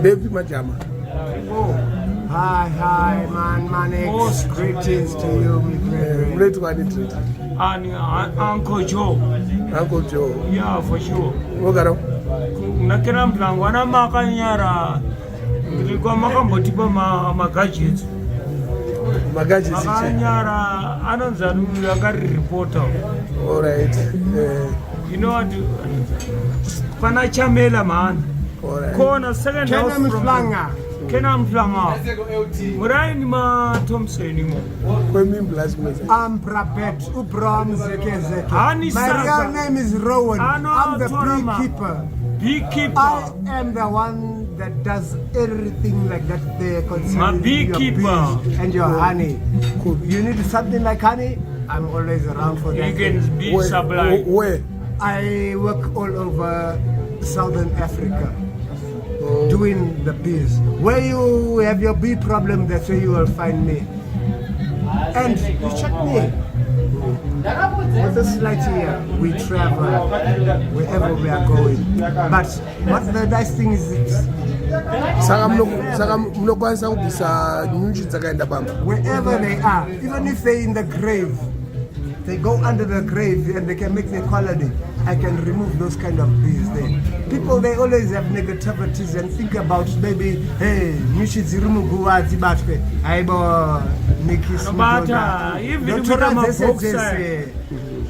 Baby Majama. Oh. Hi, man, greetings to you, my friend. And Uncle Joe. Uncle Joe. Yeah, for sure. Wogaro. Nakena mplango wana makanyara. Nilikuwa makambotipa gadgets. Gadgets. Makanyara ananzaru yakari reporter. All right. You know what? Pana chamela man. All right. Kona second house from Mplanga. Kena Mplanga. Murai ni ma Thompson ni mo. I'm Brabet. Ubram Zeke. My real name is Rohan. I'm the beekeeper. Beekeeper. I am the one that does everything like that there concerning beekeeper. Your bees and your honey. You need something like honey? I'm always around for that. You can be supply. Where? I work all over Southern Africa. Doing the bees. Where you have your bee problem, that's where you will find me. And you check me. With this light here, we travel wherever we are going. But what the nice thing is, wherever they are, even if they're in the grave, they go under the grave and they can make their colony. I can remove those kind of bees there. People, they always have negativities and think about maybe, hey,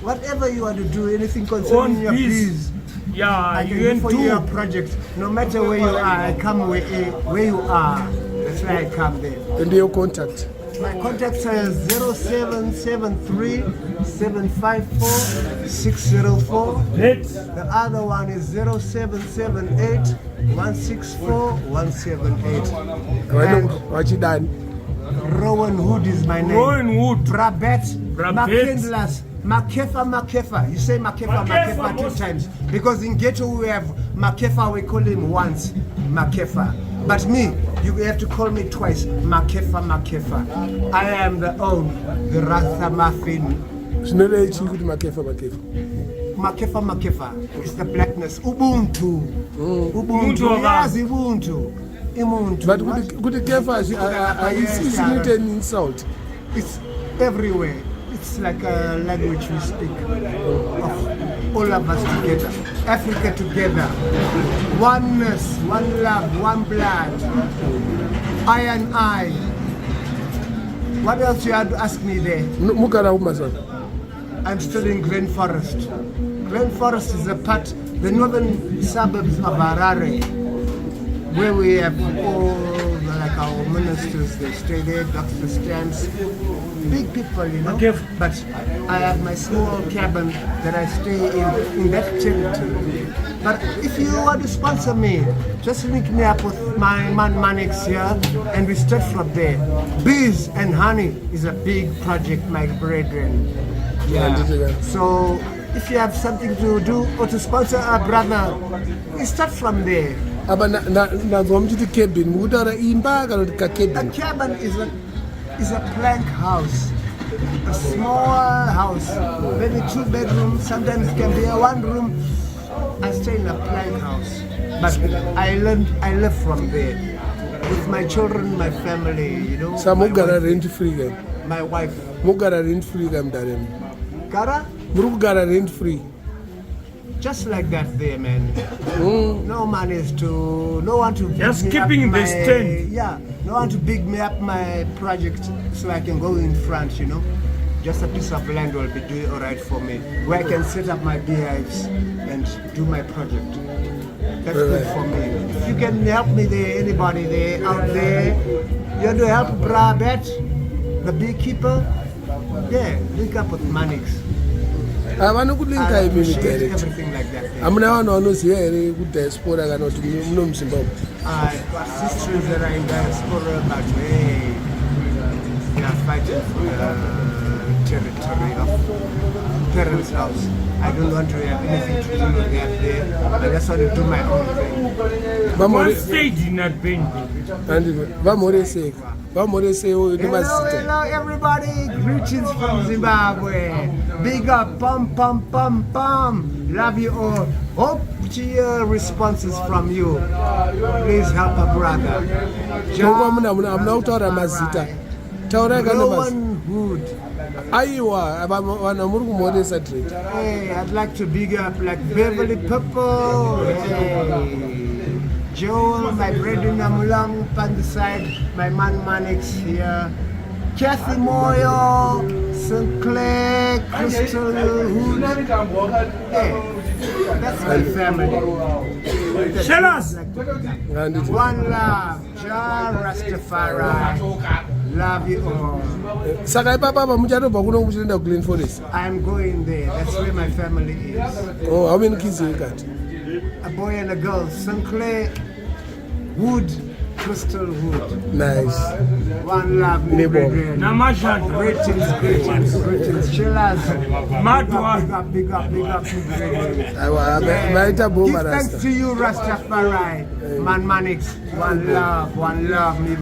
whatever you want to do, anything concerning your bees, I can do for you a project. No matter where you are, I come where you are. That's why I come there. And your contact? My contact is 0773 754 604. The other one is 0778 164 178. What you done? Rowan Hood is my name. Rowan Wood. Brabet. Makendlas. Makefa. You say Makefa 2 times. Because in ghetto we have Makefa, we call him once. Makefa. But me, you have to call me twice. Makefa. I am the Rasta Muffin. Makefa. It's the blackness. Ubuntu. Yes, Ubuntu. But good Gaffa, isn't it an insult? It's everywhere. It's like a language we speak of all of us together. Africa together. Oneness, one love, one blood. I and I. What else you had to ask me there? I'm still in Glen Forest. Glen Forest is the northern suburbs of Harare, where we have all our ministers, they stay there, Dr. Stamps, big people, you know. But I have my small cabin that I stay in that territory. But if you want to sponsor me, just link me up with my man Manix here, and we start from there. Bees and honey is a big project, my brethren. Yeah. So if you have something to do or to sponsor our brother, we start from there. A cabin is a plank house, a small house, maybe 2 bedrooms, sometimes it can be a 1 room. I stay in a plank house, but I live from there with my children, my family, you know. Some gara rent free. My wife. Mugara rent free Gara? Murugara rent free. Just like that there, man. No one to just keeping the stand. Yeah, no one to big me up my project so I can go in front, you know. Just a piece of land will be doing all right for me, where I can set up my beehives and do my project. That's good for me. If you can help me there, anybody there, out there, you want to help Brabet, the beekeeper, yeah, link up with Manix. I appreciate everything like that. I'm now on here with the sport. I got to know Zimbabwe. Sisters that are in diaspora, but they are fighting for the territory of parents' house. I don't want to have anything to do with that there. I just want to do my own thing. What stage in that been? Hello everybody, greetings from Zimbabwe. Big up, pum. Love you all. Hope to hear responses from you. Please help a brother. Hamuna kutaura mazita. Taurai kana mazita. Rohan Hood. Aiwa, vana muri kumhoresa trade. Hey, I'd like to big up like Beverly Purple. Hey. Joel, my brethren Amulang on the side, my man Manix here. Kathy Moyo, Sinclair, Crystal Hood. Hey, that's my family. Tell us. One love, Jah Rastafari. Love you all. Saka ipapa muchatobva kuno kuchienda ku Glen Forest. I'm going there. That's where my family is. Oh, how many kids you got? A boy and a girl. Sinclair Wood, Crystal Wood. Nice. One love, my brethren. Namashad. Greetings. Chillers. Mado. Big up, my brethren. Give Give thanks to you, Rastafari. Man Manix. One love, me.